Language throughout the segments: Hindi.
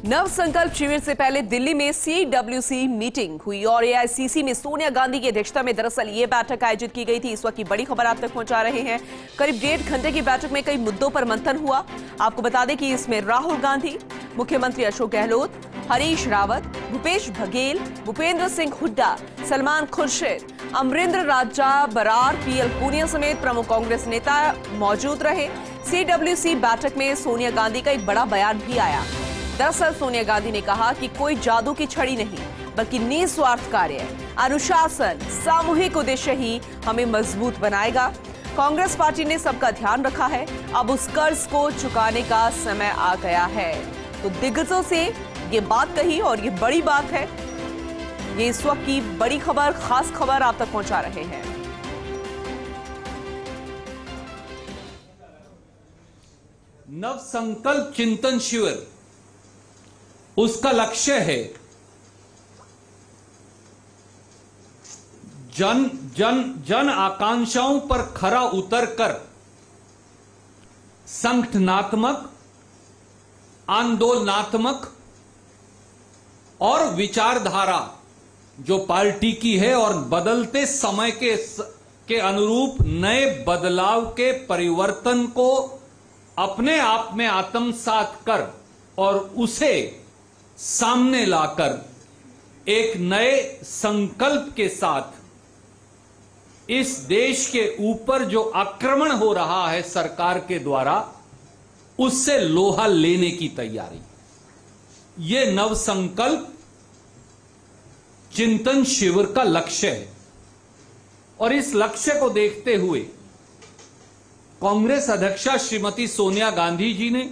नव संकल्प शिविर से पहले दिल्ली में CWC मीटिंग हुई और AICC में सोनिया गांधी की अध्यक्षता में दरअसल ये बैठक आयोजित की गई थी। इस वक्त की बड़ी खबर आप तक पहुंचा रहे हैं। करीब 1.5 घंटे की बैठक में कई मुद्दों पर मंथन हुआ। आपको बता दें कि इसमें राहुल गांधी, मुख्यमंत्री अशोक गहलोत, हरीश रावत, भूपेश बघेल, भूपेंद्र सिंह हुड्डा, सलमान खुर्शीद, अमरिंदर राजा बरार, PL पूनिया समेत प्रमुख कांग्रेस नेता मौजूद रहे। CWC बैठक में सोनिया गांधी का एक बड़ा बयान भी आया। दरअसल सोनिया गांधी ने कहा कि कोई जादू की छड़ी नहीं, बल्कि निस्वार्थ कार्य, अनुशासन, सामूहिक उद्देश्य ही हमें मजबूत बनाएगा। कांग्रेस पार्टी ने सबका ध्यान रखा है, अब उस कर्ज को चुकाने का समय आ गया है। तो दिग्गजों से ये बात कही और ये बड़ी बात है। ये इस वक्त की बड़ी खबर, खास खबर आप तक पहुंचा रहे हैं। नव संकल्प चिंतन शिविर, उसका लक्ष्य है जन आकांक्षाओं पर खरा उतरकर संगठनात्मक, आंदोलनात्मक और विचारधारा जो पार्टी की है और बदलते समय के अनुरूप नए बदलाव के परिवर्तन को अपने आप में आत्मसात कर और उसे सामने लाकर एक नए संकल्प के साथ इस देश के ऊपर जो आक्रमण हो रहा है सरकार के द्वारा, उससे लोहा लेने की तैयारी, ये नव संकल्प चिंतन शिविर का लक्ष्य है। और इस लक्ष्य को देखते हुए कांग्रेस अध्यक्षा श्रीमती सोनिया गांधी जी ने,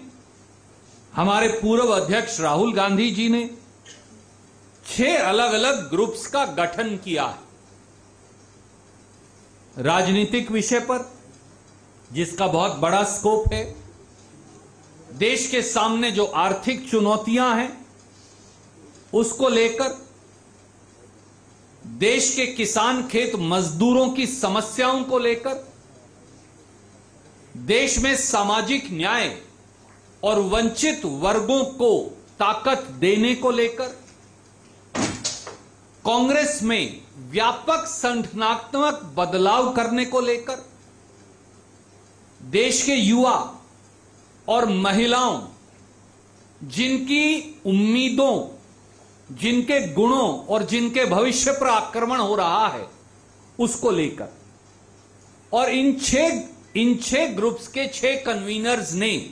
हमारे पूर्व अध्यक्ष राहुल गांधी जी ने 6 अलग अलग ग्रुप्स का गठन किया है। राजनीतिक विषय पर, जिसका बहुत बड़ा स्कोप है, देश के सामने जो आर्थिक चुनौतियां हैं उसको लेकर, देश के किसान खेत मजदूरों की समस्याओं को लेकर, देश में सामाजिक न्याय और वंचित वर्गों को ताकत देने को लेकर, कांग्रेस में व्यापक संगठनात्मक बदलाव करने को लेकर, देश के युवा और महिलाओं, जिनकी उम्मीदों, जिनके गुणों और जिनके भविष्य पर आक्रमण हो रहा है, उसको लेकर, और इन छह ग्रुप्स के 6 कन्वीनर्स ने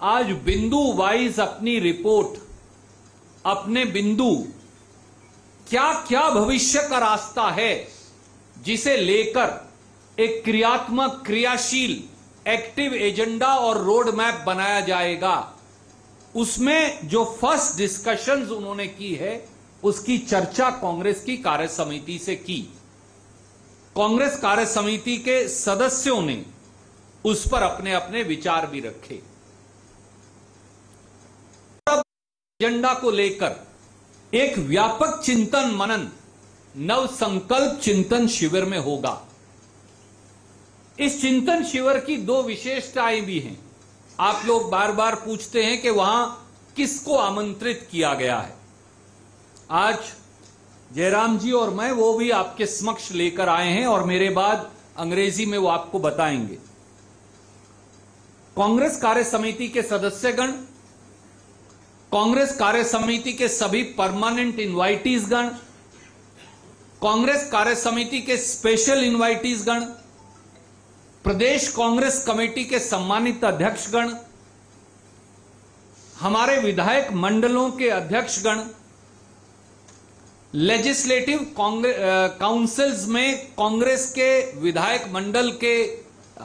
आज बिंदु वाइज अपनी रिपोर्ट, अपने बिंदु, क्या क्या भविष्य का रास्ता है जिसे लेकर एक क्रियात्मक, क्रियाशील, एक्टिव एजेंडा और रोड मैप बनाया जाएगा, उसमें जो फर्स्ट डिस्कशंस उन्होंने की है उसकी चर्चा कांग्रेस की कार्य समिति से की। कांग्रेस कार्य समिति के सदस्यों ने उस पर अपने अपने विचार भी रखे। एजेंडा को लेकर एक व्यापक चिंतन मनन नव संकल्प चिंतन शिविर में होगा। इस चिंतन शिविर की 2 विशेषताएं भी हैं। आप लोग बार बार पूछते हैं कि वहां किसको आमंत्रित किया गया है। आज जयराम जी और मैं वो भी आपके समक्ष लेकर आए हैं और मेरे बाद अंग्रेजी में वो आपको बताएंगे। कांग्रेस कार्य समिति के सदस्यगण, कांग्रेस कार्य समिति के सभी परमानेंट इनवाइटीज गण, कांग्रेस कार्य समिति के स्पेशल इनवाइटीज गण, प्रदेश कांग्रेस कमेटी के सम्मानित अध्यक्षगण, हमारे विधायक मंडलों के अध्यक्षगण, लेजिस्लेटिव काउंसिल्स में कांग्रेस के विधायक मंडल के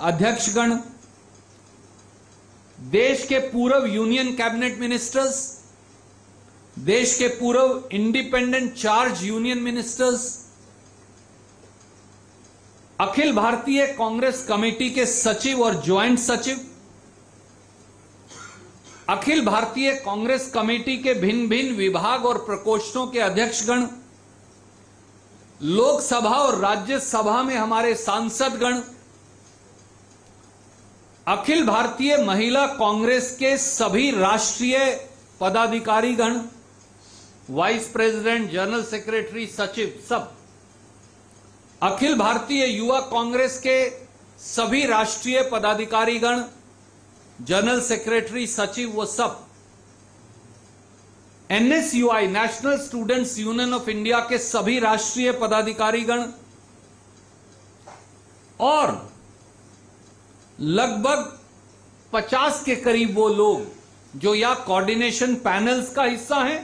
अध्यक्षगण, देश के पूर्व यूनियन कैबिनेट मिनिस्टर्स, देश के पूर्व independent charge union ministers, Akhil Bharatiya Congress committee के सचिव और ज्वाइंट सचिव, अखिल भारतीय कांग्रेस कमेटी के भिन्न भिन्न विभाग और प्रकोष्ठों के अध्यक्षगण, लोकसभा और राज्यसभा में हमारे सांसदगण, अखिल भारतीय महिला कांग्रेस के सभी राष्ट्रीय पदाधिकारीगण, वाइस प्रेसिडेंट, जनरल सेक्रेटरी, सचिव, सब अखिल भारतीय युवा कांग्रेस के सभी राष्ट्रीय पदाधिकारीगण, जनरल सेक्रेटरी, सचिव, वो सब NSUI, national students union of India के सभी राष्ट्रीय पदाधिकारीगण और लगभग 50 के करीब वो लोग जो या कोऑर्डिनेशन पैनल्स का हिस्सा हैं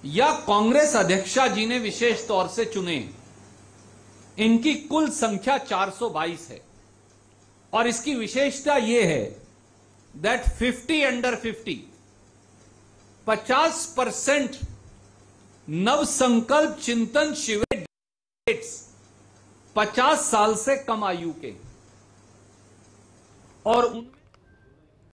या कांग्रेस अध्यक्षा जी ने विशेष तौर से चुने। इनकी कुल संख्या 422 है और इसकी विशेषता यह है दैट 50 अंडर 50% नव संकल्प चिंतन शिविर 50 साल से कम आयु के और